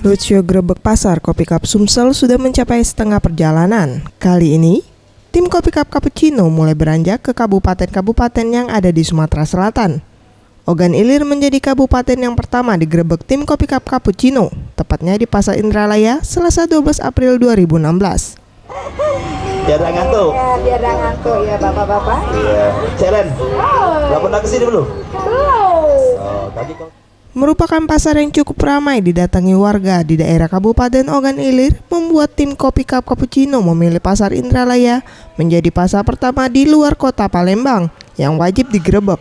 Roadshow Grebek Pasar Kopi Cup Sumsel sudah mencapai setengah perjalanan. Kali ini, tim Kopi Cup Cappuccino mulai beranjak ke kabupaten-kabupaten yang ada di Sumatera Selatan. Ogan Ilir menjadi kabupaten yang pertama digerebek tim Kopi Cup Cappuccino, tepatnya di Pasar Indralaya, Selasa 12 April 2016. Biar ngantuk. Ya, biar ngantuk ya bapak-bapak. Iya. Ceren. Gak pernah kesini belum? Belum. Oh, tadi kau. Merupakan pasar yang cukup ramai didatangi warga di daerah Kabupaten Ogan Ilir, membuat tim Kopi Cup Cappuccino memilih Pasar Indralaya menjadi pasar pertama di luar kota Palembang yang wajib digerebek.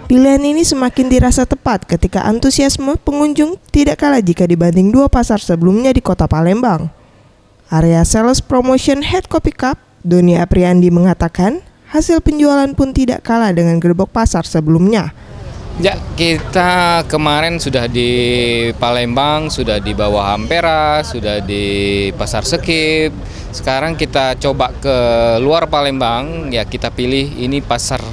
Pilihan ini semakin dirasa tepat ketika antusiasme pengunjung tidak kalah jika dibanding dua pasar sebelumnya di kota Palembang. Area Sales Promotion Head Kopi Cup, Doni Apriandi mengatakan, hasil penjualan pun tidak kalah dengan gerebek pasar sebelumnya. Ya, kita kemarin sudah di Palembang, sudah di bawah Ampera, sudah di Pasar Sekip. Sekarang kita coba ke luar Palembang, ya kita pilih ini Pasar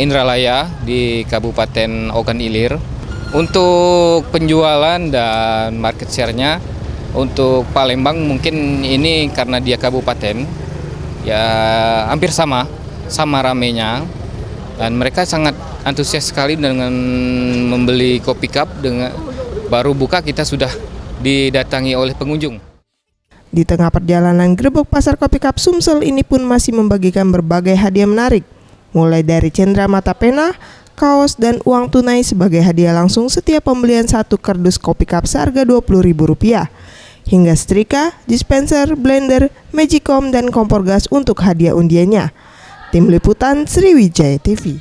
Indralaya di Kabupaten Ogan Ilir. Untuk penjualan dan market share-nya, untuk Palembang mungkin ini karena dia kabupaten, ya hampir sama ramenya, dan mereka sangat antusias sekali dengan membeli Kopi Cup. Dengan baru buka kita sudah didatangi oleh pengunjung. Di tengah perjalanan gerebek pasar Kopi Cup Sumsel ini pun masih membagikan berbagai hadiah menarik, mulai dari cenderamata pena, kaos, dan uang tunai sebagai hadiah langsung setiap pembelian satu kardus Kopi Cup seharga Rp20.000. Hingga setrika, dispenser, blender, magicom, dan kompor gas untuk hadiah undiannya. Tim Liputan Sriwijaya TV.